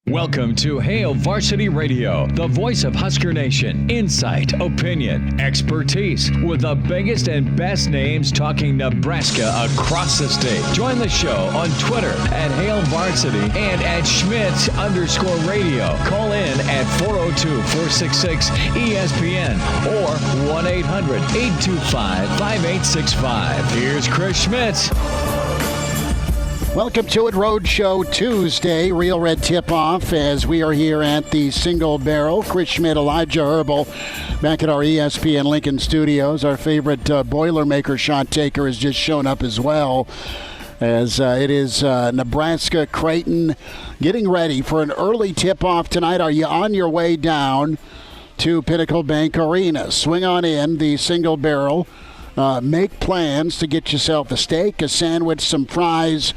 Welcome to Hail Varsity Radio, the voice of Husker Nation. Insight, opinion, expertise, with the biggest and best names talking Nebraska across the state. Join the show on Twitter at Hail Varsity and at Schmitz_radio. Call in at 402-466-ESPN or 1-800-825-5865. Here's Chris Schmitz. Welcome to it, Roadshow Tuesday, Real Red Tip-Off, as we are here at the Single Barrel. Chris Schmidt, Elijah Herbal, back at our ESPN Lincoln studios. Our favorite Boilermaker shot taker has just shown up as well, as it is Nebraska Creighton getting ready for an early tip-off tonight. Are you on your way down to Pinnacle Bank Arena? Swing on in, the Single Barrel. Make plans to get yourself a steak, a sandwich, some fries,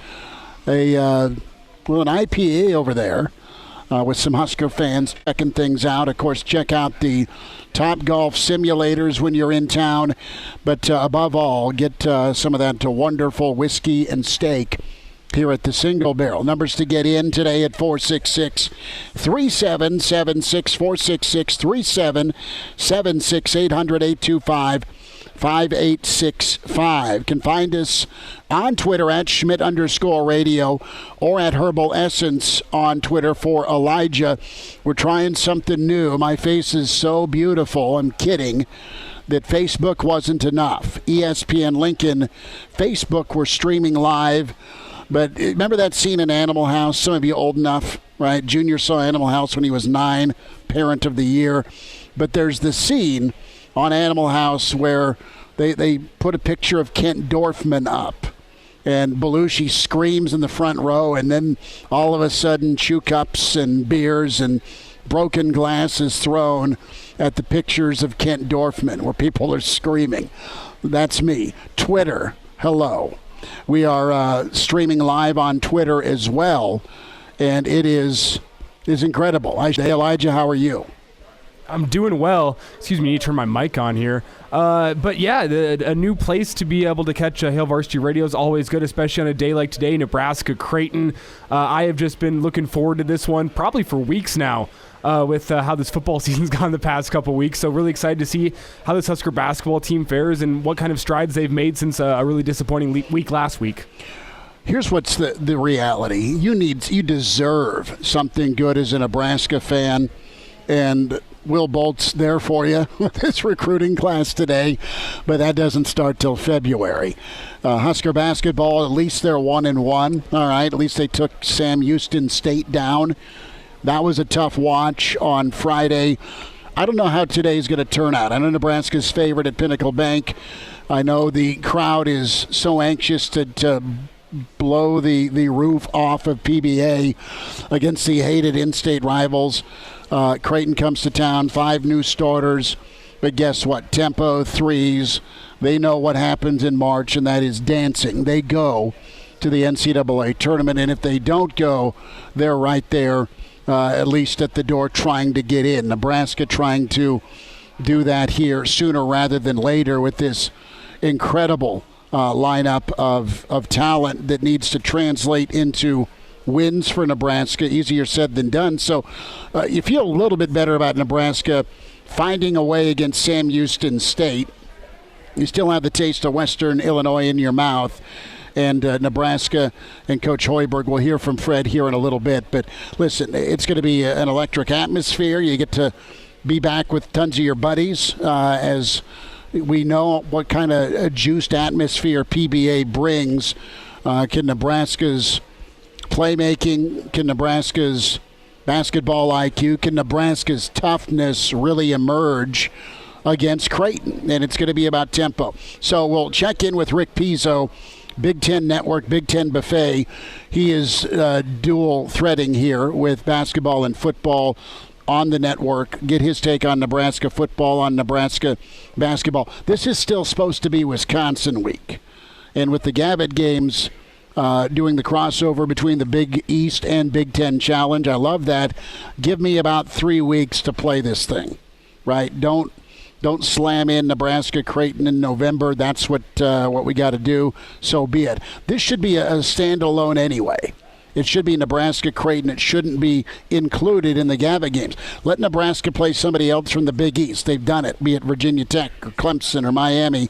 an IPA over there with some Husker fans checking things out. Of course, check out the Top Golf simulators when you're in town. But above all, get some of that wonderful whiskey and steak here at the Single Barrel. Numbers to get in today at 466-3776, 466-3776, 800-825-5865. Can find us on Twitter at Schmidt_radio or at Herbal Essence on Twitter for Elijah. We're trying something new. My face is so beautiful. I'm kidding. That Facebook wasn't enough. ESPN Lincoln, Facebook, we're streaming live. But remember that scene in Animal House? Some of you old enough, right? Junior saw Animal House when he was 9, Parent of the Year. But there's the scene on Animal House where they put a picture of Kent Dorfman up. And Belushi screams in the front row, and then all of a sudden chew cups and beers and broken glass is thrown at the pictures of Kent Dorfman where people are screaming. That's me. Twitter, hello. We are streaming live on Twitter as well, and it is incredible. Hey, Elijah, how are you? I'm doing well. Excuse me, I need to turn my mic on here. But yeah, a new place to be able to catch Hail Varsity Radio is always good, especially on a day like today, Nebraska Creighton. I have just been looking forward to this one probably for weeks now with how this football season's gone the past couple weeks. So really excited to see how this Husker basketball team fares and what kind of strides they've made since a really disappointing week last week. Here's what's the reality. You deserve something good as a Nebraska fan, and Will Bolt's there for you with this recruiting class today, but that doesn't start till February. Husker basketball, at least they're 1-1. All right, at least they took Sam Houston State down. That was a tough watch on Friday. I don't know how today's going to turn out. I know Nebraska's favorite at Pinnacle Bank. I know the crowd is so anxious to blow the roof off of PBA against the hated in-state rivals. Creighton comes to town, 5 new starters, but guess what? Tempo, threes. They know what happens in March, and that is dancing. They go to the NCAA tournament, and if they don't go, they're right there, at least at the door, trying to get in. Nebraska trying to do that here sooner rather than later with this incredible lineup of talent that needs to translate into wins for Nebraska. Easier said than done. So you feel a little bit better about Nebraska finding a way against Sam Houston State. You still have the taste of Western Illinois in your mouth. And Nebraska and Coach Hoiberg, we'll hear from Fred here in a little bit. But listen, it's going to be an electric atmosphere. You get to be back with tons of your buddies as we know what kind of a juiced atmosphere PBA brings. Can Nebraska's playmaking, can Nebraska's basketball IQ, can Nebraska's toughness really emerge against Creighton? And it's going to be about tempo. So we'll check in with Rick Pizzo, Big Ten Network, Big Ten Buffet. He is dual threading here with basketball and football on the network. Get his take on Nebraska football, on Nebraska basketball. This is still supposed to be Wisconsin week. And with the Gavitt games doing the crossover between the Big East and Big Ten Challenge, I love that. Give me about 3 weeks to play this thing, right? Don't slam in Nebraska Creighton in November. That's what we got to do. So be it. This should be a standalone anyway. It should be Nebraska-Creighton. It shouldn't be included in the GABA games. Let Nebraska play somebody else from the Big East. They've done it, be it Virginia Tech or Clemson or Miami.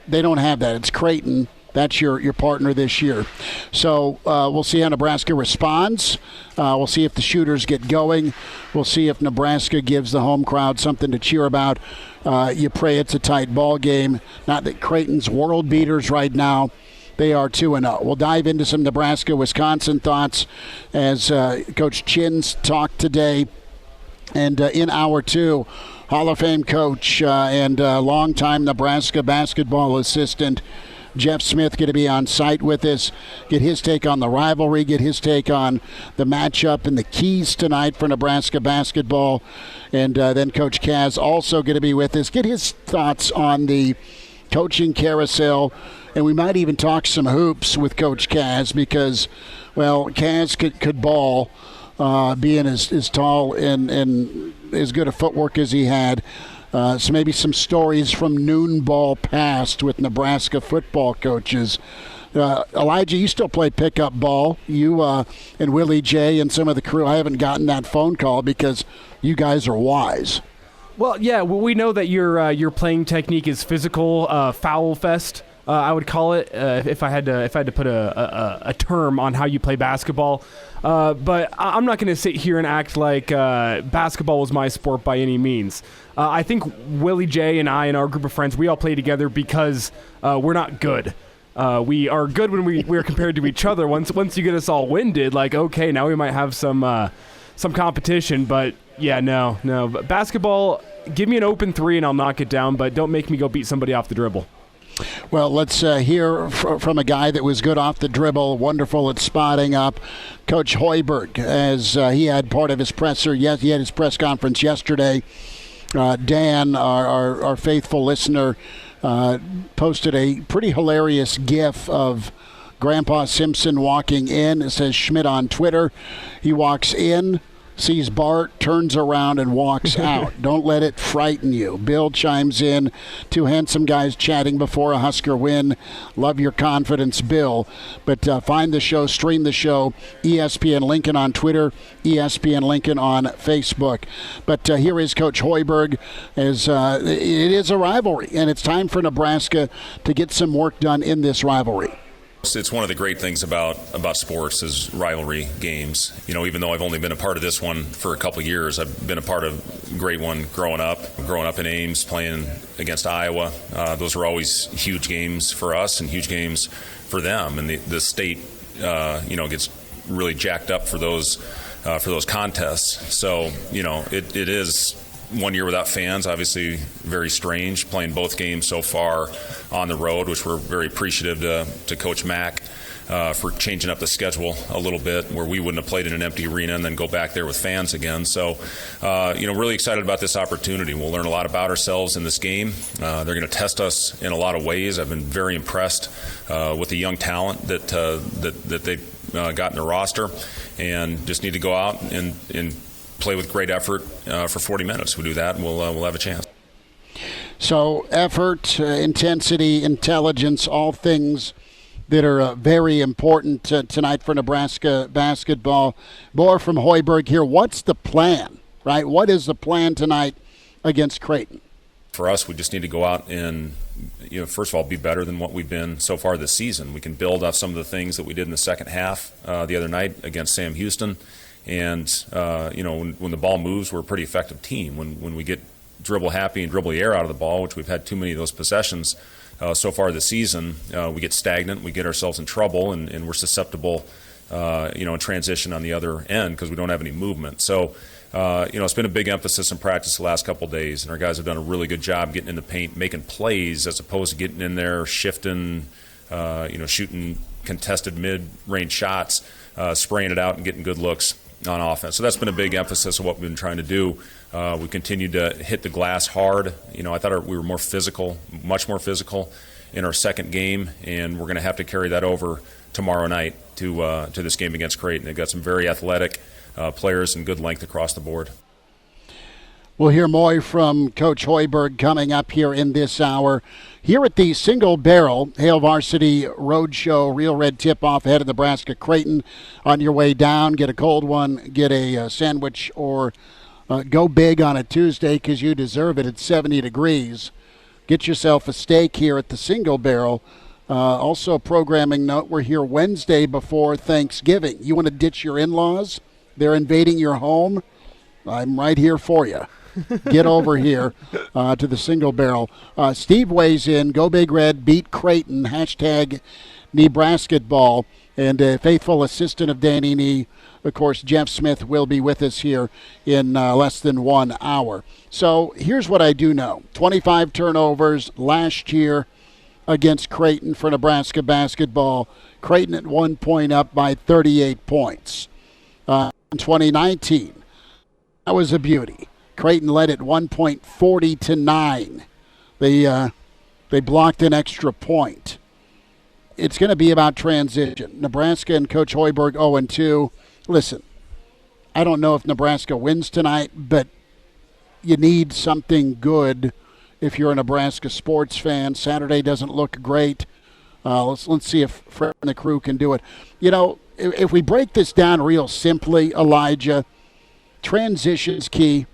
They don't have that. It's Creighton. That's your partner this year. So we'll see how Nebraska responds. We'll see if the shooters get going. We'll see if Nebraska gives the home crowd something to cheer about. You pray it's a tight ball game. Not that Creighton's world beaters right now. They are 2-0. We'll dive into some Nebraska-Wisconsin thoughts as Coach Chin's talked today. And in hour two, Hall of Fame coach and longtime Nebraska basketball assistant Jeff Smith going to be on site with us, get his take on the rivalry, get his take on the matchup and the keys tonight for Nebraska basketball. And then Coach Kaz also going to be with us, get his thoughts on the coaching carousel. And we might even talk some hoops with Coach Kaz because, well, Kaz could ball, being as tall and as good a footwork as he had. So maybe some stories from noon ball past with Nebraska football coaches. Elijah, you still play pickup ball. You and Willie J and some of the crew. I haven't gotten that phone call because you guys are wise. Well, yeah, we know that your playing technique is physical, foul fest. I would call it if I had to put a term on how you play basketball. But I'm not going to sit here and act like basketball was my sport by any means. I think Willie J and I and our group of friends, we all play together because we're not good. We are good when we're compared to each other. Once you get us all winded, like, okay, now we might have some competition. But yeah, no. But basketball, give me an open three and I'll knock it down. But don't make me go beat somebody off the dribble. Well, let's hear from a guy that was good off the dribble, wonderful at spotting up, Coach Hoiberg, as he had part of his presser. Yes, he had his press conference yesterday. Dan, our faithful listener, posted a pretty hilarious GIF of Grandpa Simpson walking in. It says Schmidt on Twitter. He walks in, sees Bart, turns around, and walks out. Don't let it frighten you. Bill chimes in. Two handsome guys chatting before a Husker win. Love your confidence, Bill. But find the show, stream the show, ESPN Lincoln on Twitter, ESPN Lincoln on Facebook. But here is Coach Hoiberg. As it is a rivalry, and it's time for Nebraska to get some work done in this rivalry. It's one of the great things about sports is rivalry games. You know, even though I've only been a part of this one for a couple of years, I've been a part of a great one growing up in Ames, playing against Iowa. Those were always huge games for us and huge games for them. And the state, gets really jacked up for those contests. So, it is 1 year without fans, obviously very strange, playing both games so far on the road, which we're very appreciative to Coach Mack for changing up the schedule a little bit, where we wouldn't have played in an empty arena and then go back there with fans again. So, really excited about this opportunity. We'll learn a lot about ourselves in this game. They're going to test us in a lot of ways. I've been very impressed with the young talent that they've got in their roster, and just need to go out and play with great effort for 40 minutes. We do that, and we'll have a chance. So effort, intensity, intelligence, all things that are very important tonight for Nebraska basketball. More from Hoiberg here. What's the plan, right? What is the plan tonight against Creighton? For us, we just need to go out and, first of all, be better than what we've been so far this season. We can build off some of the things that we did in the second half the other night against Sam Houston. And, when the ball moves, we're a pretty effective team. When we get dribble happy and dribble the air out of the ball, which we've had too many of those possessions so far this season, we get stagnant, we get ourselves in trouble, and we're susceptible, in transition on the other end because we don't have any movement. So, it's been a big emphasis in practice the last couple of days, and our guys have done a really good job getting in the paint, making plays as opposed to getting in there, shifting, shooting contested mid-range shots, spraying it out and getting good looks on offense. So that's been a big emphasis of what we've been trying to do. We continued to hit the glass hard. I thought we were more physical, much more physical in our second game, and we're going to have to carry that over tomorrow night to this game against Creighton. They've got some very athletic players and good length across the board. We'll hear more from Coach Hoiberg coming up here in this hour. Here at the Single Barrel Hail Varsity Roadshow, Real Red tip-off ahead of Nebraska Creighton. On your way down, get a cold one, get a sandwich, or go big on a Tuesday because you deserve it. It's 70 degrees. Get yourself a steak here at the Single Barrel. Also, programming note, we're here Wednesday before Thanksgiving. You want to ditch your in-laws? They're invading your home? I'm right here for you. Get over here to the Single Barrel. Steve weighs in. Go Big Red. Beat Creighton. Hashtag Nebrasketball. And faithful assistant of Danny Nee, of course, Jeff Smith will be with us here in less than 1 hour. So here's what I do know. 25 turnovers last year against Creighton for Nebraska basketball. Creighton at 1 point up by 38 points. In 2019, that was a beauty. Creighton led at 1 point, 40-9. They blocked an extra point. It's going to be about transition. Nebraska and Coach Hoiberg 0-2. Listen, I don't know if Nebraska wins tonight, but you need something good if you're a Nebraska sports fan. Saturday doesn't look great. Let's see if Fred and the crew can do it. You know, if we break this down real simply, Elijah, transition's key.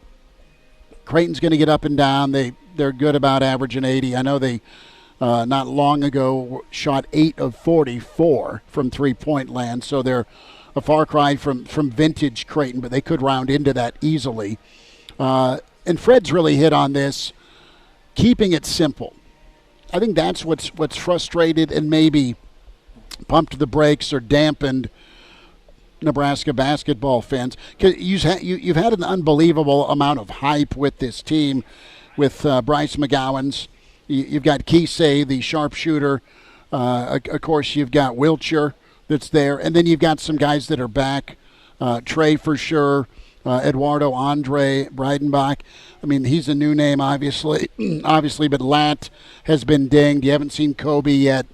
Creighton's going to get up and down. They're good about averaging 80. I know they not long ago shot 8 of 44 from three-point land, so they're a far cry from vintage Creighton, but they could round into that easily. And Fred's really hit on this, keeping it simple. I think that's what's frustrated and maybe pumped the brakes or dampened Nebraska basketball fans, because you've had an unbelievable amount of hype with this team, with Bryce McGowan's. You've got Kisei, the sharpshooter. Of course, you've got Wiltshire that's there, and then you've got some guys that are back. Trey for sure, Eduardo Andre Breidenbach. I mean, he's a new name, obviously, but Lat has been dinged. You haven't seen Kobe yet.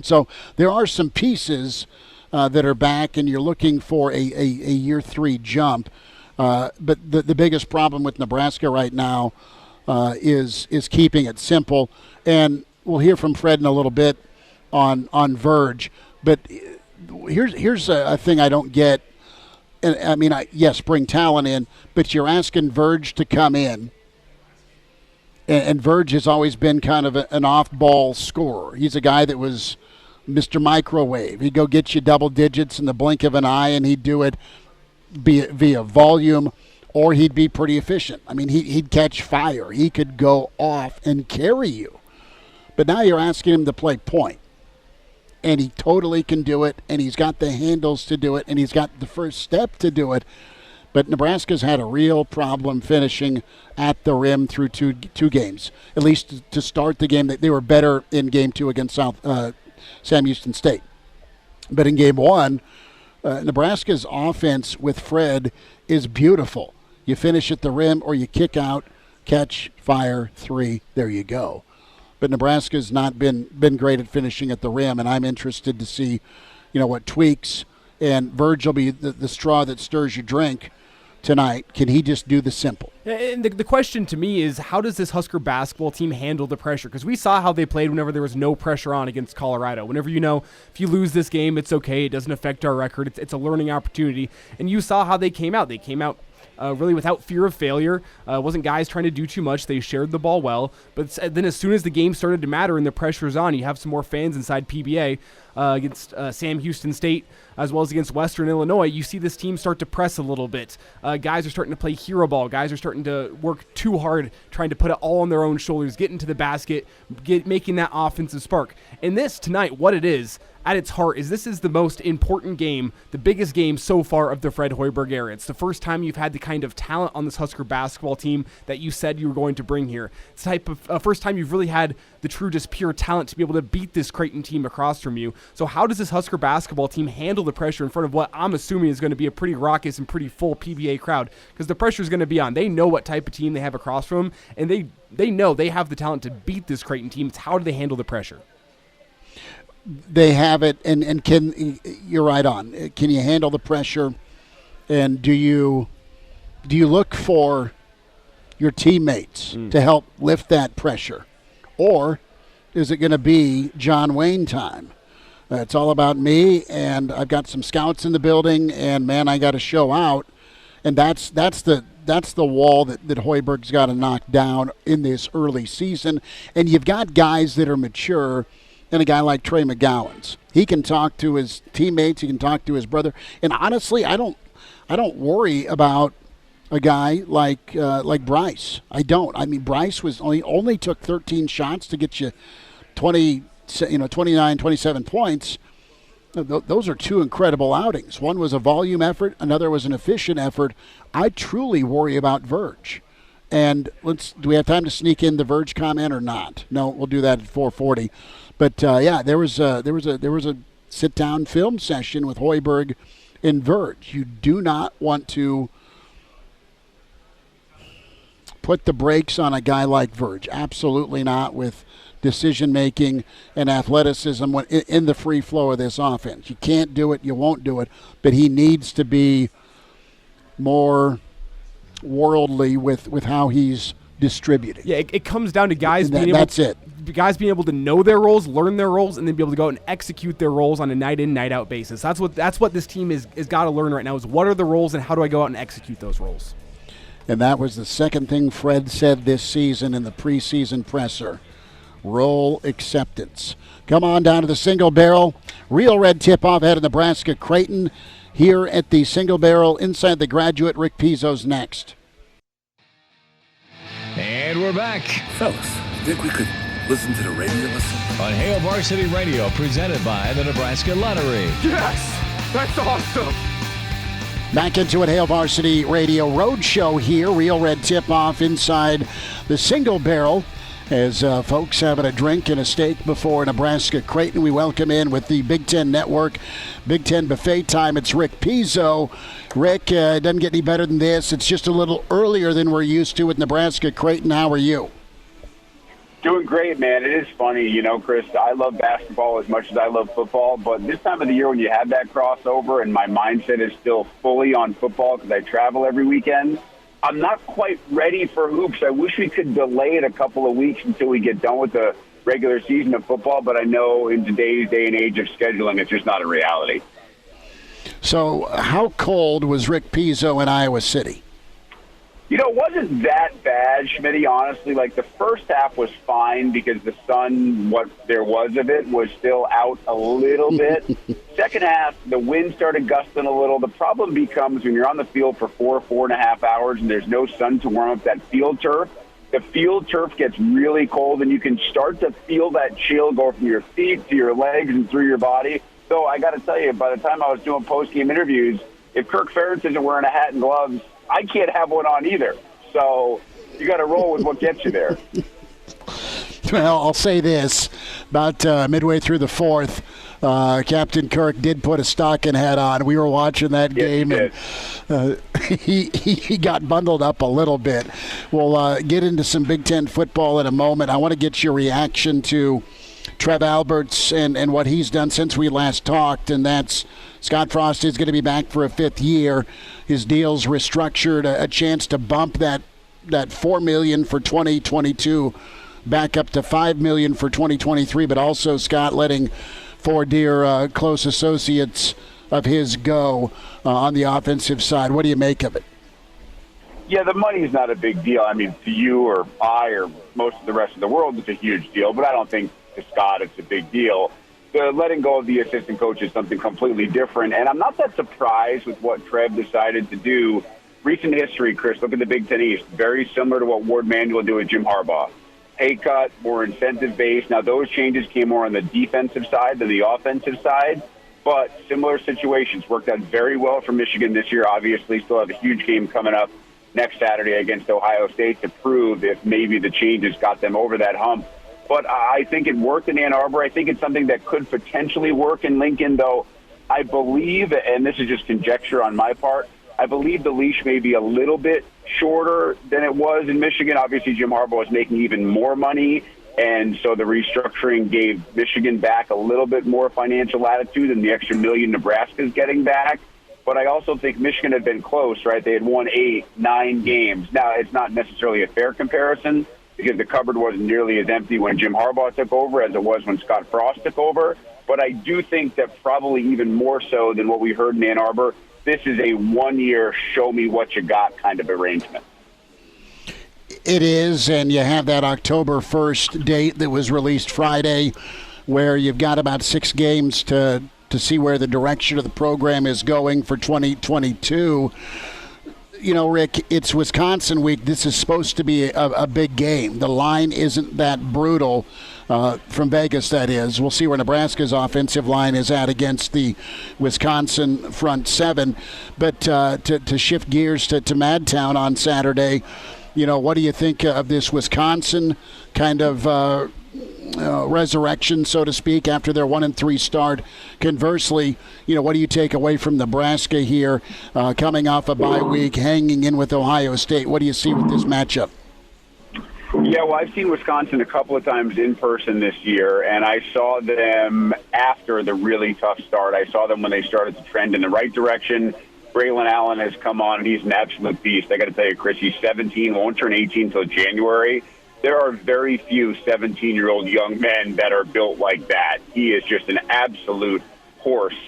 So there are some pieces that are back, and you're looking for a year 3 jump. But the biggest problem with Nebraska right now is keeping it simple. And we'll hear from Fred in a little bit on Verge. But here's a thing I don't get. And I mean, yes, bring talent in, but you're asking Verge to come in. And Verge has always been kind of an off-ball scorer. He's a guy that was Mr. Microwave. He'd go get you double digits in the blink of an eye, and he'd do it via volume, or he'd be pretty efficient. I mean, he'd catch fire. He could go off and carry you. But now you're asking him to play point, and he totally can do it, and he's got the handles to do it, and he's got the first step to do it. But Nebraska's had a real problem finishing at the rim through two games, at least to start the game. They were better in Game 2 against Sam Houston State. But in Game 1, Nebraska's offense with Fred is beautiful. You finish at the rim or you kick out, catch, fire, 3, there you go. But Nebraska's not been great at finishing at the rim, and I'm interested to see, what tweaks. And Verge will be the straw that stirs your drink tonight. Can he just do the simple? And the question to me is, how does this Husker basketball team handle the pressure? Because we saw how they played whenever there was no pressure on against Colorado. Whenever, if you lose this game, it's okay. It doesn't affect our record. It's a learning opportunity. And you saw how they came out. They came out really without fear of failure. Wasn't guys trying to do too much. They shared the ball well. But then as soon as the game started to matter and the pressure's on, you have some more fans inside PBA against Sam Houston State as well as against Western Illinois. You see this team start to press a little bit. Guys are starting to play hero ball. Guys are starting to work too hard, trying to put it all on their own shoulders, get into the basket, making that offensive spark. And this tonight, what it is, at its heart, is this is the most important game, the biggest game so far of the Fred Hoiberg era. It's the first time you've had the kind of talent on this Husker basketball team that you said you were going to bring here. It's the type of first time you've really had the true, just pure talent to be able to beat this Creighton team across from you. So how does this Husker basketball team handle the pressure in front of what I'm assuming is going to be a pretty raucous and pretty full PBA crowd? Because the pressure is going to be on. They know what type of team they have across from them, and they know they have the talent to beat this Creighton team. It's how do they handle the pressure? They have it, and you're right on. Can you handle the pressure? And do you look for your teammates to help lift that pressure? Or is it going to be John Wayne time? It's all about me, and I've got some scouts in the building, and, man, I got to show out. And that's the wall that Hoiberg's got to knock down in this early season. And you've got guys that are mature, and a guy like Trey McGowan's. He can talk to his teammates. He can talk to his brother. And honestly, I don't worry about a guy like Bryce. I don't. I mean, Bryce was only took 13 shots to get you 29, 27 points. Those are two incredible outings. One was a volume effort. Another was an efficient effort. I truly worry about Verge. And do we have time to sneak in the Verge comment or not? No, we'll do that at 4:40. But there was a sit-down film session with Hoiberg and Verge. You do not want to put the brakes on a guy like Verge. Absolutely not, with decision-making and athleticism in the free flow of this offense. You can't do it. You won't do it. But he needs to be more worldly with how he's distributing. Yeah, it comes down to guys being able to know their roles, learn their roles, and then be able to go out and execute their roles on a night-in, night-out basis. That's what this team is got to learn right now, is what are the roles and how do I go out and execute those roles. And that was the second thing Fred said this season in the preseason presser. Role acceptance. Come on down to the Single Barrel. Real Red tip-off ahead of Nebraska-Creighton here at the Single Barrel inside the Graduate. Rick Pizzo's next. And we're back Fellas, think we could listen to the radio on Hail Varsity Radio, presented by the Nebraska Lottery. Yes! That's awesome! Back into it, Hail Varsity Radio Roadshow here. Real Red tip-off inside the Single Barrel. As folks having a drink and a steak before Nebraska-Creighton, we welcome in with the Big Ten Network, Big Ten Buffet time. It's Rick Pizzo. Rick, it doesn't get any better than this. It's just a little earlier than we're used to with Nebraska-Creighton. How are you? Doing great, man. It is funny, Chris, I love basketball as much as I love football, but this time of the year when you have that crossover and my mindset is still fully on football because I travel every weekend, I'm not quite ready for hoops. I wish we could delay it a couple of weeks until we get done with the regular season of football, but I know in today's day and age of scheduling, it's just not a reality. So how cold was Rick Pizzo in Iowa City? It wasn't that bad, Schmitty, honestly. Like, the first half was fine because the sun, what there was of it, was still out a little bit. Second half, the wind started gusting a little. The problem becomes when you're on the field for 4.5 hours, and there's no sun to warm up that field turf. The field turf gets really cold, and you can start to feel that chill go from your feet to your legs and through your body. So I got to tell you, by the time I was doing post-game interviews, if Kirk Ferentz isn't wearing a hat and gloves, I can't have one on either. So you got to roll with what gets you there. Well, I'll say this. About midway through the fourth, Captain Kirk did put a stocking hat on. We were watching that game, and he got bundled up a little bit. We'll get into some Big Ten football in a moment. I want to get your reaction to Trev Alberts and what he's done since we last talked, and that's Scott Frost is going to be back for a fifth year. His deal's restructured, a chance to bump that $4 million for 2022 back up to $5 million for 2023, but also Scott letting four dear close associates of his go on the offensive side. What do you make of it? Yeah, the money's not a big deal. I mean, to you or I or most of the rest of the world, it's a huge deal, but I don't think to Scott it's a big deal. The letting go of the assistant coach is something completely different, and I'm not that surprised with what Trev decided to do. Recent history, Chris, look at the Big Ten East. Very similar to what Ward Manuel did with Jim Harbaugh. Pay cut, more incentive-based. Now, those changes came more on the defensive side than the offensive side, but similar situations worked out very well for Michigan this year. Obviously, still have a huge game coming up next Saturday against Ohio State to prove if maybe the changes got them over that hump. But I think it worked in Ann Arbor. I think it's something that could potentially work in Lincoln, though I believe, and this is just conjecture on my part, I believe the leash may be a little bit shorter than it was in Michigan. Obviously, Jim Harbaugh was making even more money, and so the restructuring gave Michigan back a little bit more financial latitude than the extra $1 million Nebraska's getting back. But I also think Michigan had been close, right? They had won 8-9 games. Now, it's not necessarily a fair comparison because the cupboard wasn't nearly as empty when Jim Harbaugh took over as it was when Scott Frost took over. But I do think that probably even more so than what we heard in Ann Arbor, this is a one-year show-me-what-you-got kind of arrangement. It is, and you have that October 1st date that was released Friday where you've got about 6 games to see where the direction of the program is going for 2022. You know, Rick, it's Wisconsin week. This is supposed to be a big game. The line isn't that brutal from Vegas, that is. We'll see where Nebraska's offensive line is at against the Wisconsin front seven. But to shift gears to Madtown on Saturday, you know, what do you think of this Wisconsin kind of resurrection, so to speak, after their 1-3 start? Conversely, you know, what do you take away from Nebraska here, coming off a bye week, hanging in with Ohio State? What do you see with this matchup? Yeah, well, I've seen Wisconsin a couple of times in person this year, and I saw them after the really tough start. I saw them when they started to trend in the right direction. Braylon Allen has come on, and he's an absolute beast. I got to tell you, Chris, he's 17, won't turn 18 until January. There are very few 17-year-old young men that are built like that. He is just an absolute horse.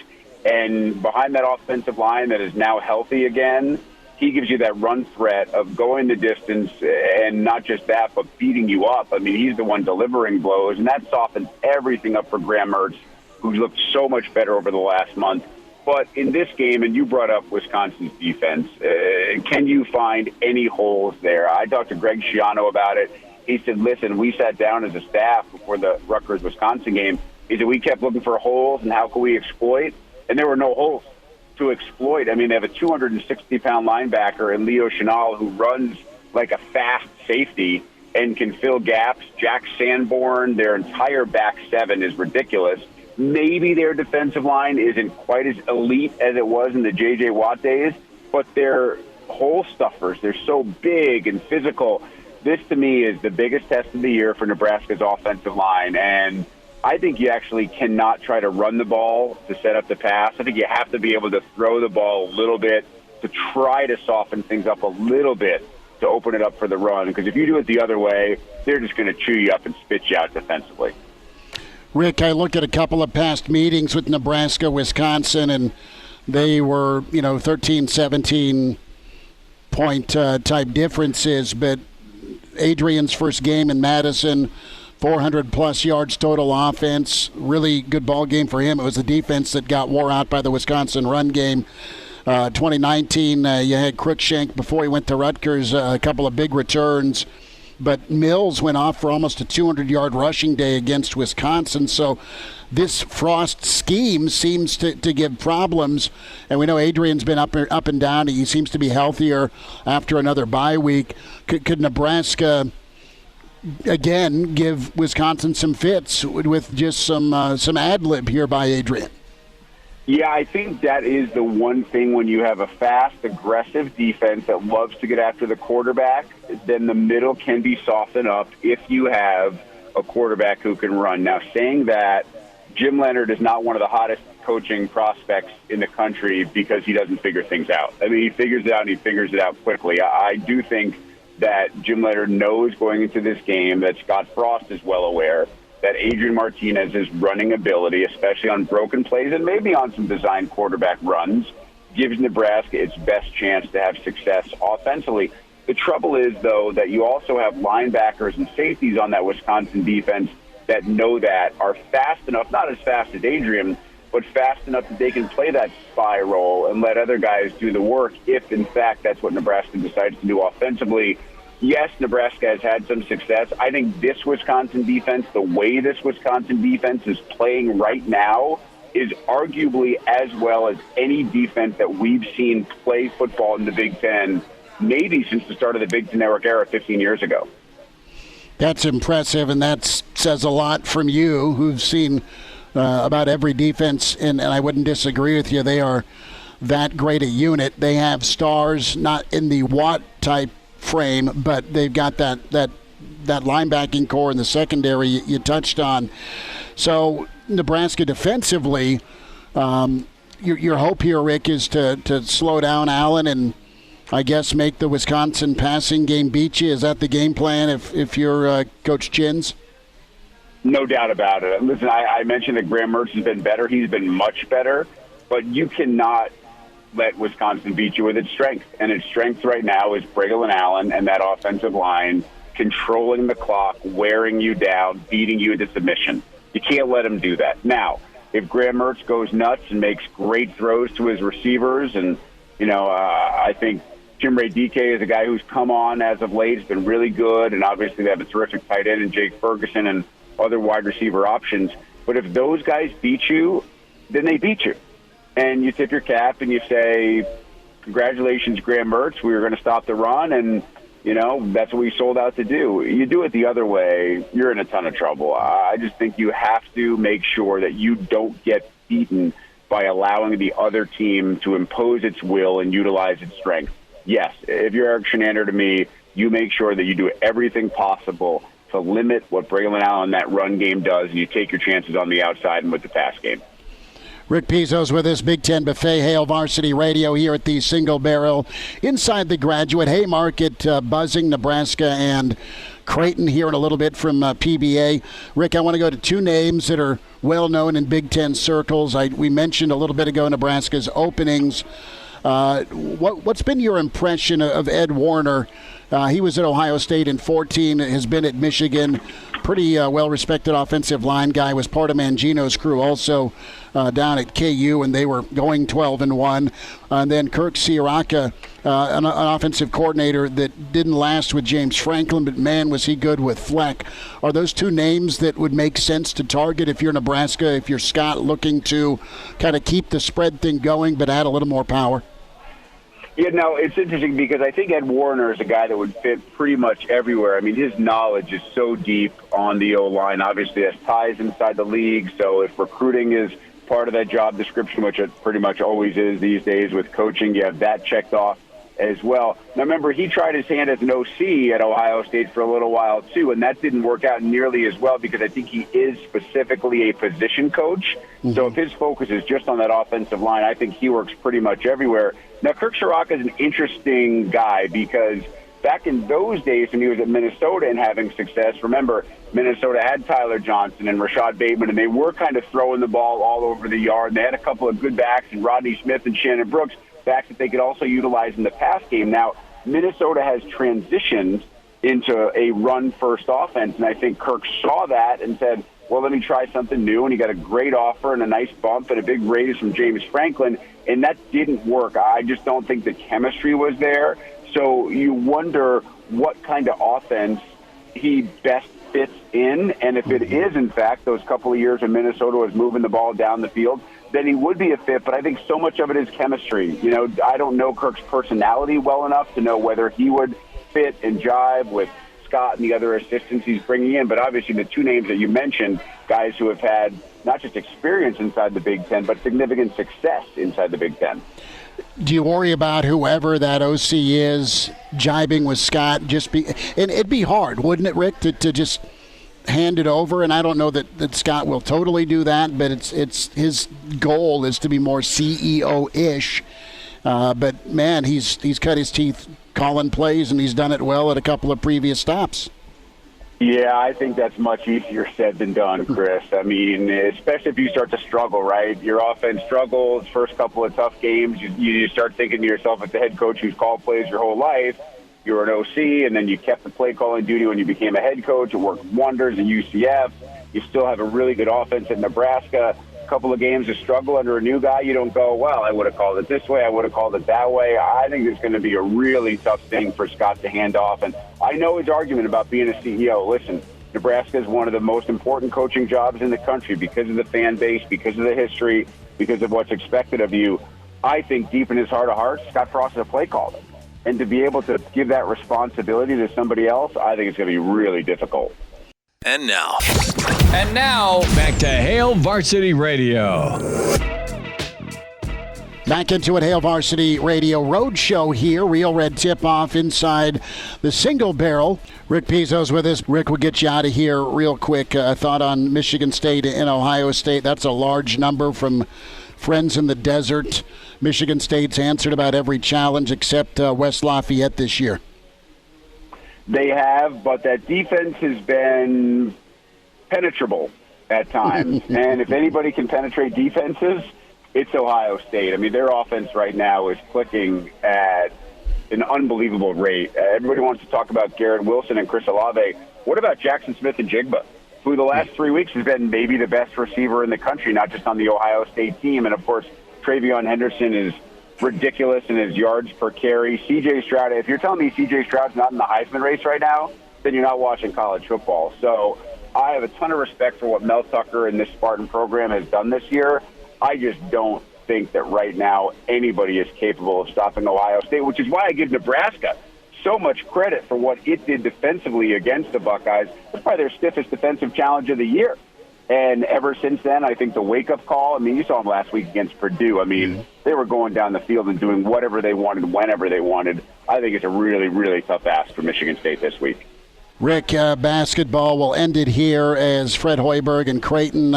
And behind that offensive line that is now healthy again, he gives you that run threat of going the distance, and not just that, but beating you up. I mean, he's the one delivering blows, and that softens everything up for Graham Mertz, who's looked so much better over the last month. But in this game, and you brought up Wisconsin's defense, can you find any holes there? I talked to Greg Schiano about it. He said, listen, we sat down as a staff before the Rutgers-Wisconsin game. He said, we kept looking for holes and how can we exploit? And there were no holes to exploit. I mean, they have a 260-pound linebacker in Leo Chenal who runs like a fast safety and can fill gaps. Jack Sanborn, their entire back seven is ridiculous. Maybe their defensive line isn't quite as elite as it was in the J.J. Watt days, but they're hole stuffers. They're so big and physical. This, to me, is the biggest test of the year for Nebraska's offensive line, and I think you actually cannot try to run the ball to set up the pass. I think you have to be able to throw the ball a little bit to try to soften things up a little bit to open it up for the run, because if you do it the other way, they're just going to chew you up and spit you out defensively. Rick, I look at a couple of past meetings with Nebraska, Wisconsin, and they were, 13, 17 point type differences, but Adrian's first game in Madison, 400-plus yards total offense, really good ball game for him. It was the defense that got wore out by the Wisconsin run game. 2019, you had Cruikshank before he went to Rutgers, a couple of big returns. But Mills went off for almost a 200-yard rushing day against Wisconsin. So this Frost scheme seems to give problems. And we know Adrian's been up and down. He seems to be healthier after another bye week. Could Nebraska, again, give Wisconsin some fits with just some ad-lib here by Adrian? Yeah, I think that is the one thing when you have a fast, aggressive defense that loves to get after the quarterback, then the middle can be softened up if you have a quarterback who can run. Now, saying that, Jim Leonard is not one of the hottest coaching prospects in the country because he doesn't figure things out. I mean, he figures it out, and he figures it out quickly. I do think that Jim Leonard knows going into this game that Scott Frost is well aware that Adrian Martinez's running ability, especially on broken plays and maybe on some design quarterback runs, gives Nebraska its best chance to have success offensively. The trouble is, though, that you also have linebackers and safeties on that Wisconsin defense that know that, are fast enough, not as fast as Adrian, but fast enough that they can play that spy role and let other guys do the work if, in fact, that's what Nebraska decides to do offensively. Yes, Nebraska has had some success. I think this Wisconsin defense, the way this Wisconsin defense is playing right now, is arguably as well as any defense that we've seen play football in the Big Ten, maybe since the start of the Big Ten Network era 15 years ago. That's impressive, and that says a lot from you, who've seen about every defense, and I wouldn't disagree with you. They are that great a unit. They have stars, not in the Watt type frame, but they've got that linebacking core in the secondary you touched on. So Nebraska defensively, your hope here, Rick, is to slow down Allen and I guess make the Wisconsin passing game beat you. Is that the game plan if you're Coach Chins? No doubt about it. Listen, I mentioned that Graham Mertz has been better. He's been much better, but you cannot let Wisconsin beat you with its strength. And its strength right now is Braylon Allen and that offensive line controlling the clock, wearing you down, beating you into submission. You can't let him do that. Now, if Graham Mertz goes nuts and makes great throws to his receivers, and, I think Jim Ray DK is a guy who's come on as of late. He's been really good, and obviously they have a terrific tight end in Jake Ferguson and other wide receiver options. But if those guys beat you, then they beat you. And you tip your cap and you say, congratulations, Graham Mertz. We were going to stop the run, and, that's what we sold out to do. You do it the other way, you're in a ton of trouble. I just think you have to make sure that you don't get beaten by allowing the other team to impose its will and utilize its strength. Yes, if you're Eric Shenander to me, you make sure that you do everything possible to limit what Braylon Allen that run game does, and you take your chances on the outside and with the pass game. Rick Pizzo's with us, Big Ten Buffet, Hail Varsity Radio here at the Single Barrel inside the Graduate Haymarket, buzzing Nebraska and Creighton here in a little bit from PBA. Rick, I want to go to two names that are well known in Big Ten circles. We mentioned a little bit ago Nebraska's openings. What's been your impression of Ed Warner? He was at Ohio State in 2014, has been at Michigan. Pretty well-respected offensive line guy, was part of Mangino's crew also down at KU, and they were going 12-1. And then Kirk Ciarrocca, an offensive coordinator that didn't last with James Franklin, but man, was he good with Fleck. Are those two names that would make sense to target if you're Nebraska, if you're Scott looking to kind of keep the spread thing going but add a little more power? It's interesting because I think Ed Warner is a guy that would fit pretty much everywhere. I mean, his knowledge is so deep on the O-line. Obviously, has ties inside the league. So if recruiting is part of that job description, which it pretty much always is these days with coaching, you have that checked off as well. Now, remember, he tried his hand as an OC at Ohio State for a little while, too, and that didn't work out nearly as well because I think he is specifically a position coach. Mm-hmm. So if his focus is just on that offensive line, I think he works pretty much everywhere. Now, Kirk Ciarrocca is an interesting guy because back in those days when he was at Minnesota and having success, remember, Minnesota had Tyler Johnson and Rashad Bateman, and they were kind of throwing the ball all over the yard. They had a couple of good backs, and Rodney Smith and Shannon Brooks, backs that they could also utilize in the pass game. Now, Minnesota has transitioned into a run-first offense, and I think Kirk saw that and said, well, let me try something new, and he got a great offer and a nice bump and a big raise from James Franklin, and that didn't work. I just don't think the chemistry was there, so you wonder what kind of offense he best fits in, and if it is, in fact, those couple of years when Minnesota was moving the ball down the field, then he would be a fit, but I think so much of it is chemistry. I don't know Kirk's personality well enough to know whether he would fit and jive with Scott and the other assistants he's bringing in, but obviously the two names that you mentioned, guys who have had not just experience inside the Big Ten, but significant success inside the Big Ten. Do you worry about whoever that OC is jibing with Scott? And it'd be hard, wouldn't it, Rick, to just hand it over? And I don't know that Scott will totally do that, but it's his goal is to be more CEO-ish. But man, he's cut his teeth calling plays, and he's done it well at a couple of previous stops. Yeah, I think that's much easier said than done, Chris. I mean, especially if you start to struggle, right? Your offense struggles, first couple of tough games, you start thinking to yourself, as the head coach who's called plays your whole life, you're an OC, and then you kept the play calling duty when you became a head coach. It worked wonders at UCF. You still have a really good offense at Nebraska. A couple of games of struggle under a new guy, you don't go, well, I would have called it this way, I would have called it that way. I think it's going to be a really tough thing for Scott to hand off. And I know his argument about being a CEO. Listen, Nebraska is one of the most important coaching jobs in the country because of the fan base, because of the history, because of what's expected of you. I think deep in his heart of hearts, Scott Frost is a play caller. And to be able to give that responsibility to somebody else, I think it's going to be really difficult. And now, back to Hail Varsity Radio. Back into it, Hail Varsity Radio Roadshow here. Real Red tip-off inside the Single Barrel. Rick Pizzo's with us. Rick, we'll get you out of here real quick. A thought on Michigan State and Ohio State. That's a large number from friends in the desert. Michigan State's answered about every challenge except West Lafayette this year. They have, but that defense has been penetrable at times. And if anybody can penetrate defenses, it's Ohio State. I mean, their offense right now is clicking at an unbelievable rate. Everybody wants to talk about Garrett Wilson and Chris Olave. What about Jackson Smith-Njigba, who the last 3 weeks has been maybe the best receiver in the country, not just on the Ohio State team? And, of course, Travion Henderson is ridiculous in his yards per carry. C.J. Stroud, if you're telling me C.J. Stroud's not in the Heisman race right now, then you're not watching college football. So I have a ton of respect for what Mel Tucker and this Spartan program has done this year. I just don't think that right now anybody is capable of stopping Ohio State, which is why I give Nebraska so much credit for what it did defensively against the Buckeyes. It's probably their stiffest defensive challenge of the year. And ever since then, I think the wake-up call, I mean, you saw them last week against Purdue. I mean, they were going down the field and doing whatever they wanted, whenever they wanted. I think it's a really, really tough ask for Michigan State this week. Rick, basketball will end it here as Fred Hoiberg and Creighton,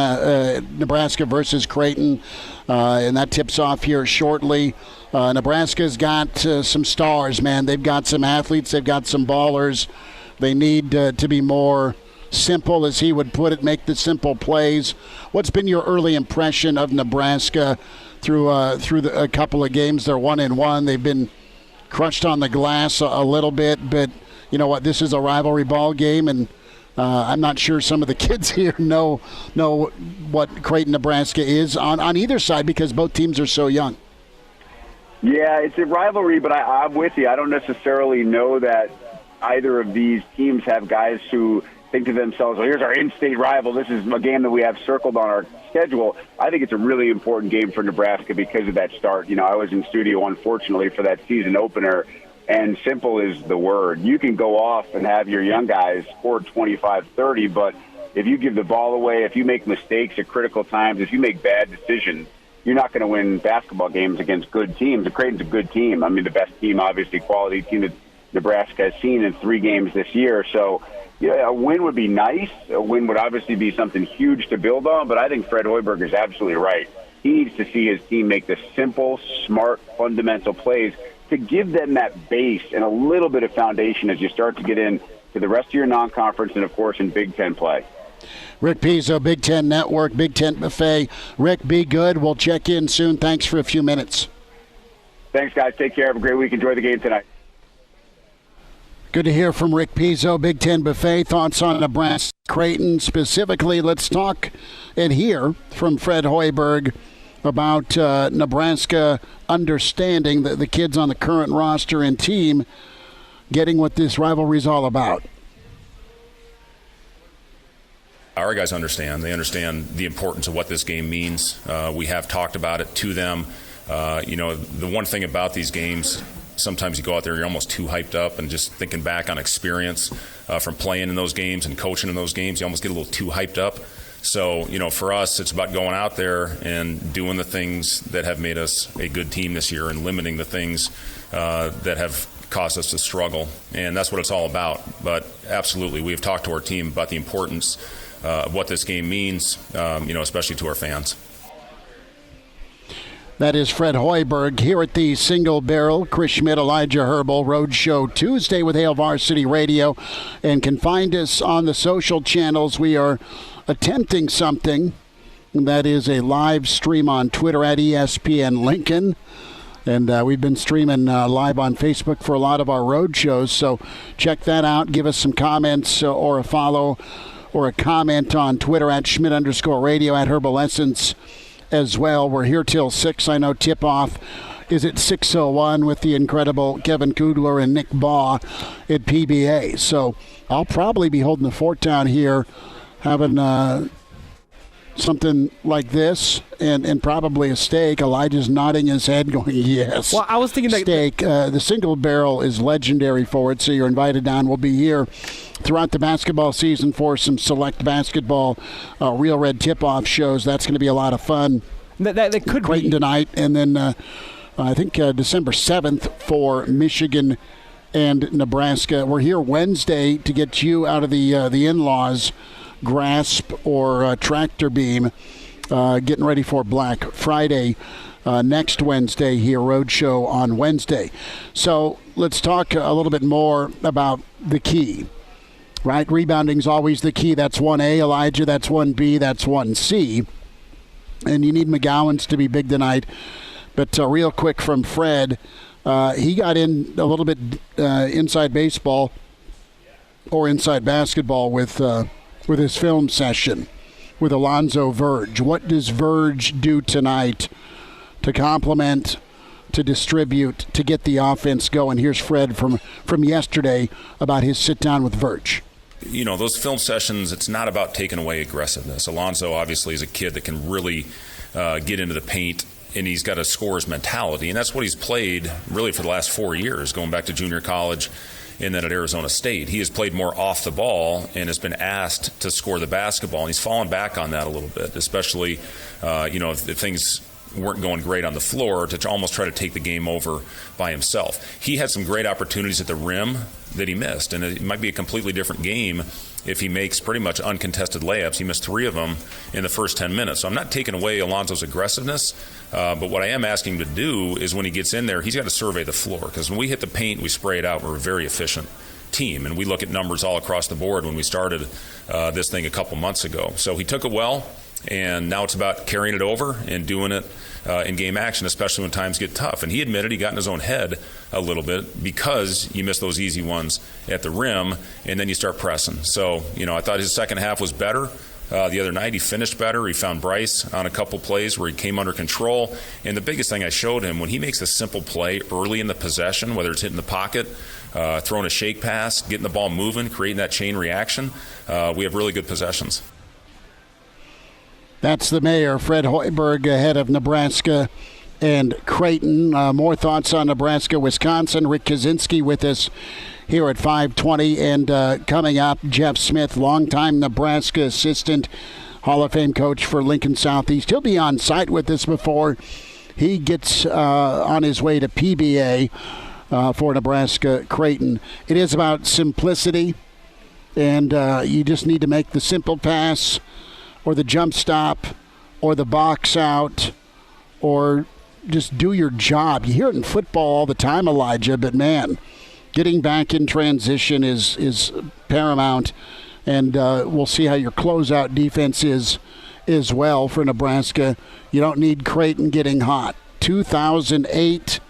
Nebraska versus Creighton, and that tips off here shortly. Nebraska's got some stars, man. They've got some athletes. They've got some ballers. They need to be more simple, as he would put it, make the simple plays. What's been your early impression of Nebraska through a couple of games? They're 1-1. They've been crushed on the glass a little bit, but you know what? This is a rivalry ball game, and I'm not sure some of the kids here know what Creighton, Nebraska is on either side, because both teams are so young. Yeah, it's a rivalry, but I'm with you. I don't necessarily know that either of these teams have guys who think to themselves, well, here's our in-state rival. This is a game that we have circled on our schedule. I think it's a really important game for Nebraska because of that start. You know, I was in studio, unfortunately, for that season opener, and simple is the word. You can go off and have your young guys score 25-30, but if you give the ball away, if you make mistakes at critical times, if you make bad decisions, you're not going to win basketball games against good teams. The Creighton's a good team. I mean, the best team, obviously, quality team that Nebraska has seen in 3 games this year. So, yeah, a win would be nice. A win would obviously be something huge to build on, but I think Fred Hoiberg is absolutely right. He needs to see his team make the simple, smart, fundamental plays to give them that base and a little bit of foundation as you start to get into the rest of your non-conference and, of course, in Big Ten play. Rick Pizzo, Big Ten Network, Big Ten Buffet. Rick, be good. We'll check in soon. Thanks for a few minutes. Thanks, guys. Take care. Have a great week. Enjoy the game tonight. Good to hear from Rick Pizzo, Big Ten Buffet. Thoughts on Nebraska, Creighton specifically. Let's talk and hear from Fred Hoiberg about Nebraska understanding the kids on the current roster and team getting what this rivalry is all about. Our guys understand. They understand the importance of what this game means. We have talked about it to them. You know, the one thing about these games, sometimes you go out there, you're almost too hyped up, and just thinking back on experience from playing in those games and coaching in those games, you almost get a little too hyped up. So, you know, for us, it's about going out there and doing the things that have made us a good team this year and limiting the things that have caused us to struggle. And that's what it's all about. But absolutely, we have talked to our team about the importance of what this game means, you know, especially to our fans. That is Fred Hoiberg here at the Single Barrel Chris Schmidt, Elijah Herbal Roadshow Tuesday with Hail Varsity Radio, and can find us on the social channels. We are attempting something, and that is a live stream on Twitter at ESPN Lincoln. And we've been streaming live on Facebook for a lot of our road shows, so check that out. Give us some comments or a follow or a comment on Twitter at Schmidt_radio, at Herbal Essence as well. We're here till 6. I know tip-off is at 6:01 with the incredible Kevin Kugler and Nick Baugh at PBA. So I'll probably be holding the fort down here, having something like this and probably a steak. Elijah's nodding his head going, yes. Well, I was thinking that steak. The Single Barrel is legendary for it, so you're invited down. We'll be here throughout the basketball season for some select basketball Real Red tip-off shows. That's going to be a lot of fun. That could Creighton be tonight, and then I think December 7th for Michigan and Nebraska. We're here Wednesday to get you out of the in-laws grasp or tractor beam getting ready for Black Friday next Wednesday here, Roadshow on Wednesday. So let's talk a little bit more about the key, right? Rebounding's always the key. That's 1A, Elijah. That's 1B. That's 1C. And you need McGowan's to be big tonight. But real quick from Fred, he got in a little bit inside baseball or inside basketball with his film session with Alonzo Verge. What does Verge do tonight to complement, to distribute, to get the offense going? Here's Fred from yesterday about his sit-down with Verge. You know, those film sessions, it's not about taking away aggressiveness. Alonzo obviously is a kid that can really get into the paint, and he's got a scorer's mentality, and that's what he's played really for the last 4 years, going back to junior college and then at Arizona State. He has played more off the ball and has been asked to score the basketball, and he's fallen back on that a little bit, especially, if things weren't going great on the floor, to almost try to take the game over by himself. He had some great opportunities at the rim that he missed, and it might be a completely different game if he makes pretty much uncontested layups. He missed 3 of them in the first 10 minutes. So I'm not taking away Alonzo's aggressiveness, but what I am asking him to do is when he gets in there, he's got to survey the floor, because when we hit the paint, we spray it out. We're a very efficient team, and we look at numbers all across the board when we started this thing a couple months ago. So he took it well, and now it's about carrying it over and doing it in game action, especially when times get tough. And he admitted he got in his own head a little bit because you miss those easy ones at the rim, and then you start pressing. So, I thought his second half was better. The other night he finished better. He found Bryce on a couple plays where he came under control. And the biggest thing I showed him, when he makes a simple play early in the possession, whether it's hitting the pocket, throwing a shake pass, getting the ball moving, creating that chain reaction, we have really good possessions. That's the mayor, Fred Hoiberg, ahead of Nebraska and Creighton. More thoughts on Nebraska, Wisconsin. Rick Kaczynski with us here at 5:20. And coming up, Jeff Smith, longtime Nebraska assistant, Hall of Fame coach for Lincoln Southeast. He'll be on site with us before he gets on his way to PBA for Nebraska Creighton. It is about simplicity, and you just need to make the simple pass, or the jump stop, or the box out, or just do your job. You hear it in football all the time, Elijah, but man, getting back in transition is paramount, and we'll see how your closeout defense is as well for Nebraska. You don't need Creighton getting hot. 2008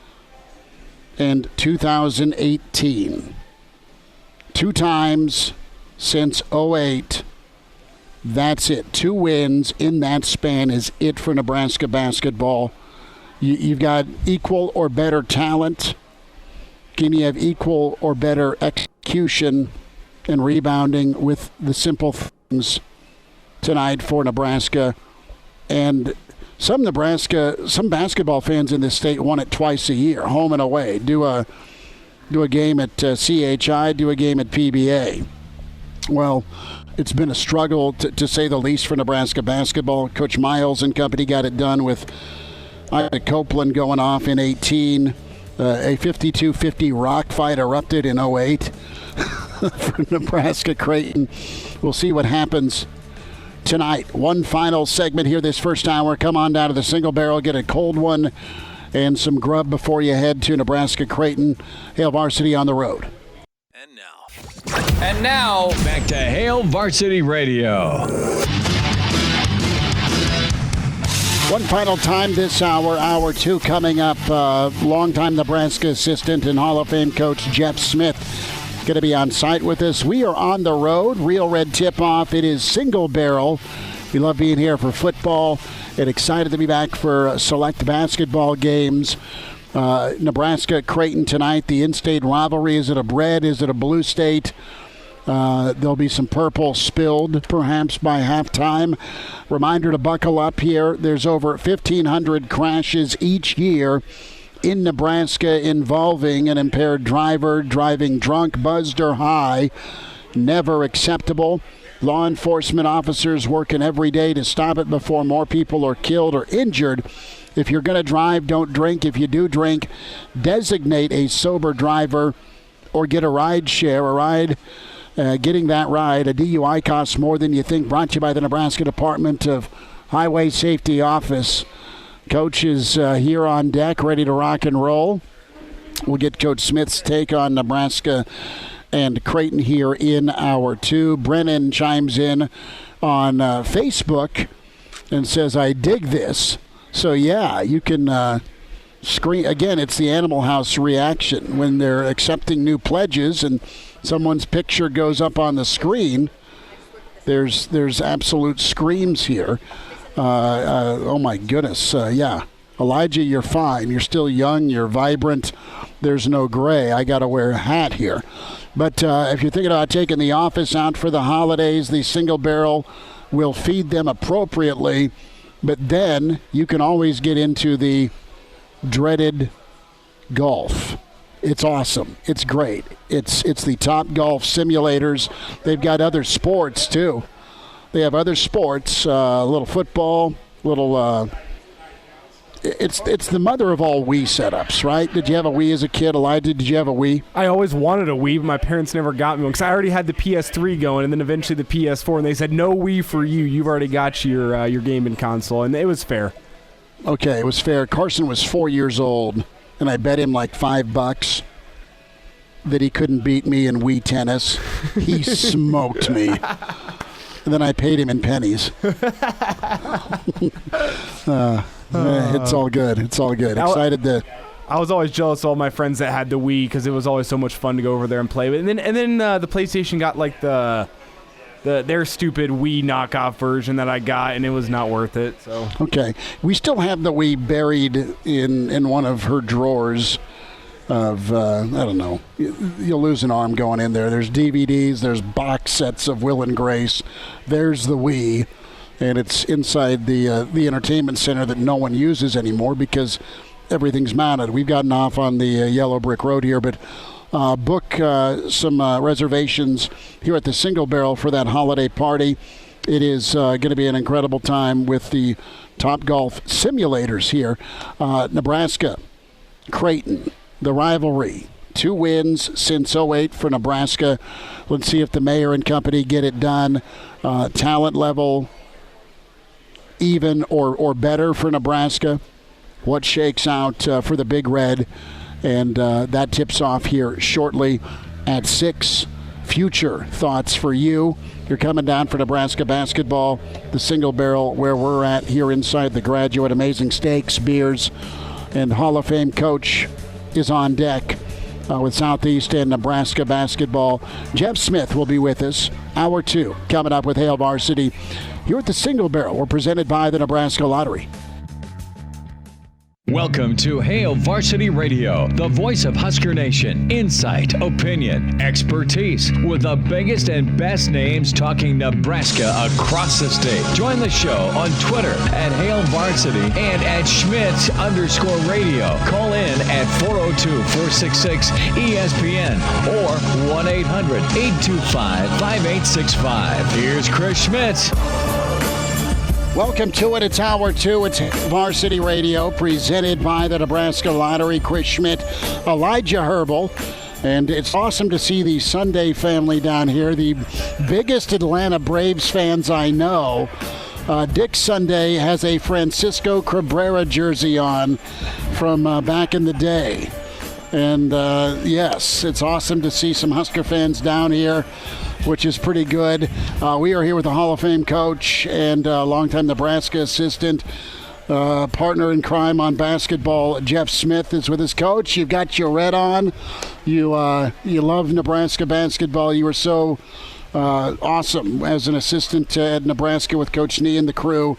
and 2018. 2 times since 2008. That's it. 2 wins in that span is it for Nebraska basketball. You've got equal or better talent. Can you have equal or better execution and rebounding with the simple things tonight for Nebraska? And some basketball fans in this state want it twice a year, home and away. Do a game at CHI, do a game at PBA. Well, it's been a struggle, to say the least, for Nebraska basketball. Coach Miles and company got it done with Isaac Copeland going off in 18. A 52-50 rock fight erupted in 08 for Nebraska Creighton. We'll see what happens tonight. One final segment here this first hour. Come on down to the Single Barrel, get a cold one and some grub before you head to Nebraska Creighton. Hail Varsity on the road. And now, back to Hail Varsity Radio. One final time this hour, hour 2 coming up. Longtime Nebraska assistant and Hall of Fame coach Jeff Smith going to be on site with us. We are on the road. Real Red tip-off. It is Single Barrel. We love being here for football and excited to be back for select basketball games. Nebraska Creighton tonight, the in-state rivalry. Is it a red? Is it a blue state? There'll be some purple spilled perhaps by halftime. Reminder to buckle up here. There's over 1,500 crashes each year in Nebraska involving an impaired driver, driving drunk, buzzed, or high. Never acceptable. Law enforcement officers working every day to stop it before more people are killed or injured. If you're going to drive, don't drink. If you do drink, designate a sober driver or get a ride share. Getting that ride, a DUI costs more than you think. Brought to you by the Nebraska Department of Highway Safety Office. Coach is here on deck, ready to rock and roll. We'll get Coach Smith's take on Nebraska and Creighton here in hour 2. Brennan chimes in on Facebook and says, I dig this. So, yeah, you can screen. Again, it's the Animal House reaction. When they're accepting new pledges and someone's picture goes up on the screen, there's absolute screams here. Oh, my goodness. Yeah. Elijah, you're fine. You're still young. You're vibrant. There's no gray. I got to wear a hat here. But if you're thinking about taking the office out for the holidays, the Single Barrel will feed them appropriately. But then you can always get into the dreaded golf. It's awesome. It's great. It's the top golf simulators. They've got other sports, too. They have other sports, a little football, little. It's the mother of all Wii setups, right? Did you have a Wii as a kid, Elijah? Did you have a Wii? I always wanted a Wii, but my parents never got me one because I already had the PS3 going, and then eventually the PS4, and they said no Wii for you. You've already got your gaming console, and it was fair. Okay, it was fair. Carson was 4 years old, and I bet him like $5 that he couldn't beat me in Wii tennis. He smoked me. And then I paid him in pennies. It's all good. It's all good. Excited to. I was always jealous of all my friends that had the Wii because it was always so much fun to go over there and play. And then the PlayStation got like their stupid Wii knockoff version that I got, and it was not worth it. So okay, we still have the Wii buried in one of her drawers. Of I don't know, you'll lose an arm going in there. There's DVDs, there's box sets of Will and Grace. There's the Wii, and it's inside the entertainment center that no one uses anymore because everything's mounted. We've gotten off on the yellow brick road here, but book some reservations here at the Single Barrel for that holiday party. It is going to be an incredible time with the Top Golf simulators here. Nebraska, Creighton. The rivalry, 2 wins since 2008 for Nebraska. Let's see if the mayor and company get it done. Talent level, even or better for Nebraska. What shakes out for the Big Red? And that tips off here shortly at 6. Future thoughts for you. You're coming down for Nebraska basketball, the Single Barrel, where we're at here inside the Graduate. Amazing steaks, beers, and Hall of Fame coach is on deck with Southeast and Nebraska basketball. Jeff Smith will be with us. Hour 2 coming up with Hail Varsity here at the Single Barrel. We're presented by the Nebraska Lottery. Welcome to Hail Varsity Radio, the voice of Husker Nation. Insight, opinion, expertise, with the biggest and best names talking Nebraska across the state. Join the show on Twitter at Hail Varsity and at Schmitz_radio. Call in at 402-466-ESPN or 1-800-825-5865. Here's Chris Schmitz. Welcome to it. It's hour 2. It's Varsity Radio, presented by the Nebraska Lottery. Chris Schmidt, Elijah Herbel. And it's awesome to see the Sunday family down here, the biggest Atlanta Braves fans I know. Dick Sunday has a Francisco Cabrera jersey on from back in the day. And, yes, it's awesome to see some Husker fans down here, which is pretty good. We are here with the Hall of Fame coach and longtime Nebraska assistant, partner in crime on basketball. Jeff Smith is with us. Coach, you've got your red on. You love Nebraska basketball. You were so awesome as an assistant at Nebraska with Coach Nee and the crew.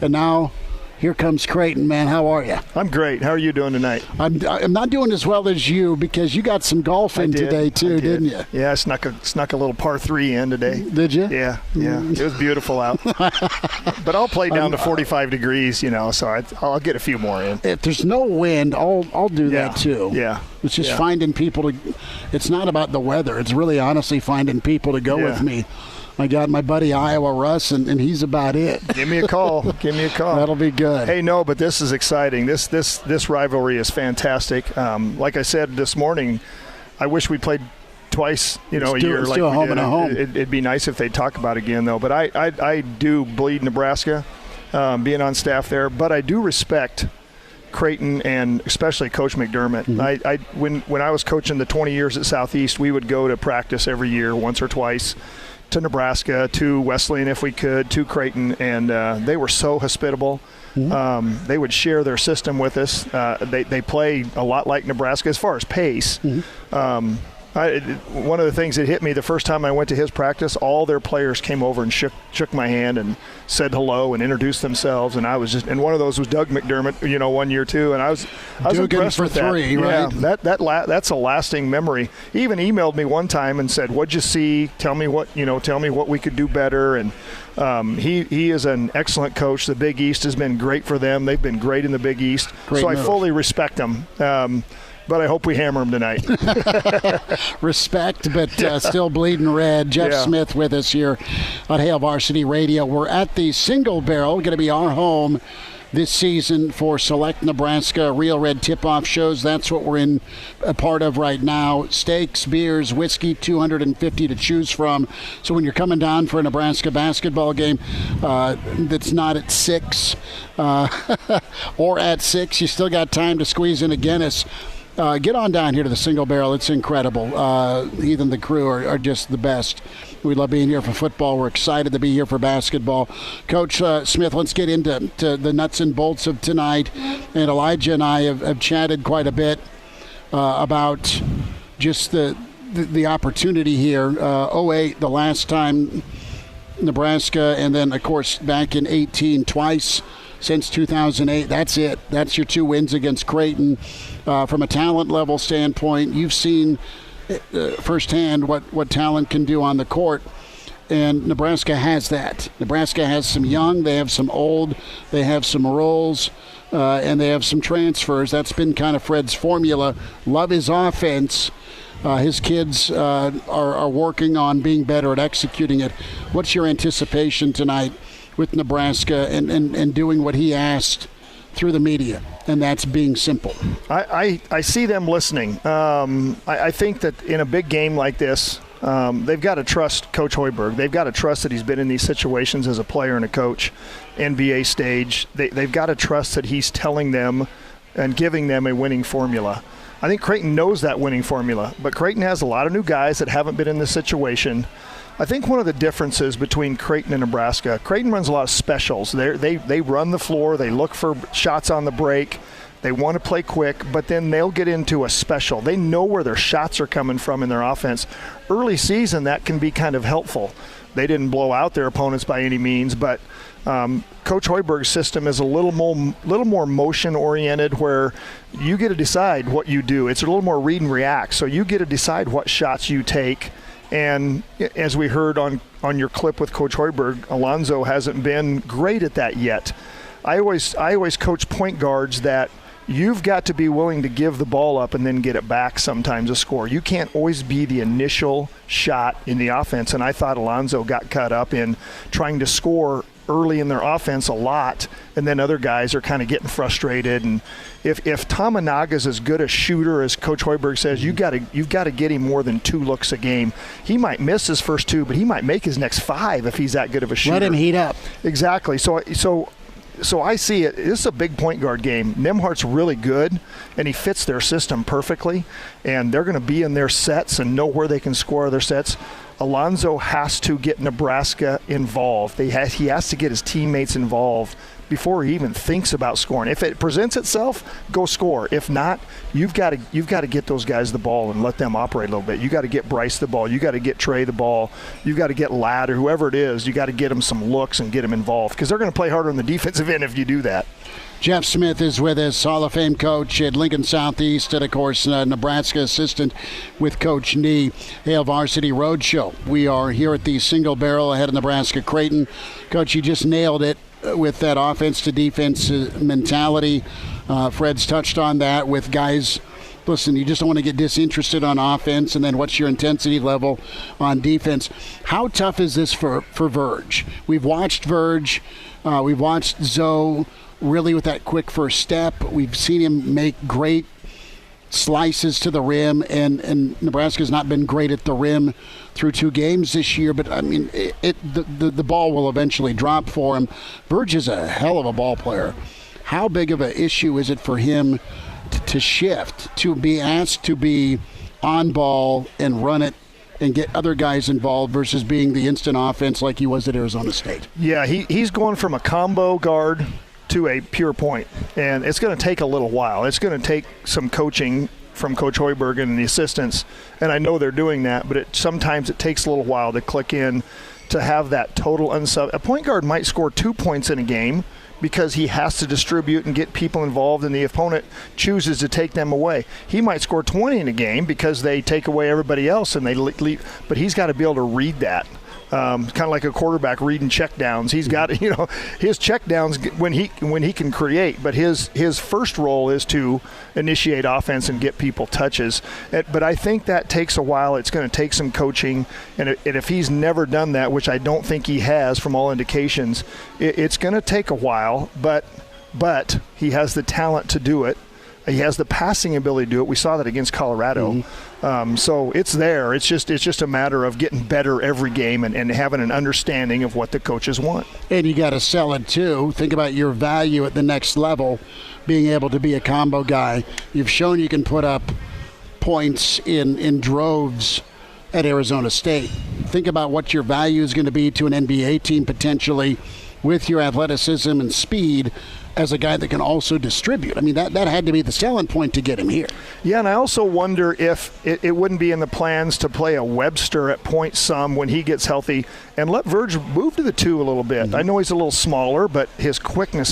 And now here comes Creighton, man. How are you? I'm great. How are you doing tonight? I'm not doing as well as you because you got some golf in today too, didn't you? Yeah, I snuck a little par 3 in today. Did you? Yeah. It was beautiful out. But I'll play down to 45 degrees, so I'll get a few more in. If there's no wind, I'll do that too. Yeah. It's just finding people to. It's not about the weather. It's really honestly finding people to go with me. I got my buddy Iowa Russ, and he's about it. Give me a call. That'll be good. Hey, no, but this is exciting. This rivalry is fantastic. Like I said this morning, I wish we played twice, a year like we home did. And a home. It'd be nice if they'd talk about it again, though. But I do bleed Nebraska. being on staff there. But I do respect Creighton and especially Coach McDermott. When I was coaching the 20 years at Southeast, we would go to practice every year, once or twice, to Nebraska, to Wesleyan if we could, to Creighton, and they were so hospitable. They would share their system with us. They play a lot like Nebraska as far as pace. One of the things that hit me the first time I went to his practice, all their players came over and shook my hand and said hello and introduced themselves, and I was just, and one of those was Doug McDermott, 1 year too, and I was impressed with that. Three, right? Yeah, that's a lasting memory. He even emailed me one time and said, "What'd you see? Tell me what we could do better." And he is an excellent coach. The Big East has been great for them. They've been great in the Big East, I fully respect them. But I hope we hammer him tonight. Respect, but still bleeding red. Jeff Smith with us here on Hail Varsity Radio. We're at the Single Barrel, going to be our home this season for Select Nebraska Real Red tip-off shows. That's what we're in a part of right now. Steaks, beers, whiskey, 250 to choose from. So when you're coming down for a Nebraska basketball game that's not at 6 or at 6, you still got time to squeeze in a Guinness. Get on down here to the Single Barrel. It's incredible. Heath and the crew are just the best. We love being here for football. We're excited to be here for basketball. Coach Smith, let's get into the nuts and bolts of tonight. And Elijah and I have chatted quite a bit about just the opportunity here. 08, the last time Nebraska, and then, of course, back in 18 twice. Since 2008, that's it. That's your 2 wins against Creighton. From a talent level standpoint, you've seen firsthand what talent can do on the court, and Nebraska has that. Nebraska has some young, they have some old, they have some roles, and they have some transfers. That's been kind of Fred's formula. Love his offense. His kids are working on being better at executing it. What's your anticipation tonight with Nebraska and doing what he asked through the media, and that's being simple? I see them listening. I think that in a big game like this, they've got to trust Coach Hoiberg. They've got to trust that he's been in these situations as a player and a coach, NBA stage. They've got to trust that he's telling them and giving them a winning formula. I think Creighton knows that winning formula, but Creighton has a lot of new guys that haven't been in this situation. I think one of the differences between Creighton and Nebraska, Creighton runs a lot of specials. They run the floor. They look for shots on the break. They want to play quick, but then they'll get into a special. They know where their shots are coming from in their offense. Early season, that can be kind of helpful. They didn't blow out their opponents by any means, but Coach Hoiberg's system is a little more motion-oriented, where you get to decide what you do. It's a little more read and react, so you get to decide what shots you take. And as we heard on your clip with Coach Hoiberg, Alonzo hasn't been great at that yet. I always coach point guards that you've got to be willing to give the ball up and then get it back sometimes to score. You can't always be the initial shot in the offense, and I thought Alonzo got caught up in trying to score early in their offense a lot, and then other guys are kind of getting frustrated. And if Tominaga's as good a shooter as Coach Hoiberg says, you've got to get him more than 2 looks a game. He might miss his first 2, but he might make his next 5 if he's that good of a shooter. Let him heat up. Exactly. So I see it. This is a big point guard game. Nembhard's really good, and he fits their system perfectly, and they're going to be in their sets and know where they can score their sets. Alonzo has to get Nebraska involved. He has to get his teammates involved before he even thinks about scoring. If it presents itself, go score. If not, you've got to get those guys the ball and let them operate a little bit. You got to get Bryce the ball. You got to get Trey the ball. You got to get Ladd or whoever it is. You got to get them some looks and get them involved, because they're going to play harder on the defensive end if you do that. Jeff Smith is with us, Hall of Fame coach at Lincoln Southeast, and of course Nebraska assistant with Coach Nee. Hail Varsity Roadshow. We are here at the Single Barrel ahead of Nebraska Creighton. Coach, you just nailed it with that offense to defense mentality. Fred's touched on that with guys. Listen, you just don't want to get disinterested on offense, and then what's your intensity level on defense? How tough is this for Verge? We've watched Verge. We've watched Zoe really with that quick first step. We've seen him make great slices to the rim, and Nebraska's not been great at the rim through 2 games this year, but I mean, the ball will eventually drop for him. Verge is a hell of a ball player. How big of an issue is it for him to shift, to be asked to be on ball and run it and get other guys involved versus being the instant offense like he was at Arizona State? Yeah, he's going from a combo guard to a pure point, and it's going to take a little while. It's going to take some coaching from Coach Hoiberg and the assistants, and I know they're doing that, but sometimes it takes a little while to click in to have that total A point guard might score 2 points in a game because he has to distribute and get people involved and the opponent chooses to take them away. He might score 20 in a game because they take away everybody else and they leave, but he's got to be able to read that. Kind of like a quarterback reading check downs. He's got, his check downs when he can create, but his first role is to initiate offense and get people touches. But I think that takes a while. It's going to take some coaching, and if he's never done that, which I don't think he has from all indications, it's going to take a while, but he has the talent to do it. He has the passing ability to do it. We saw that against Colorado. Mm-hmm. So it's there. It's just a matter of getting better every game and having an understanding of what the coaches want. And you got to sell it too. Think about your value at the next level, being able to be a combo guy. You've shown you can put up points in droves at Arizona State. Think about what your value is going to be to an NBA team potentially with your athleticism and speed as a guy that can also distribute. I mean, that had to be the selling point to get him here. Yeah, and I also wonder if it wouldn't be in the plans to play a Webster at point some when he gets healthy and let Verge move to the 2 a little bit. Mm-hmm. I know he's a little smaller, but his quickness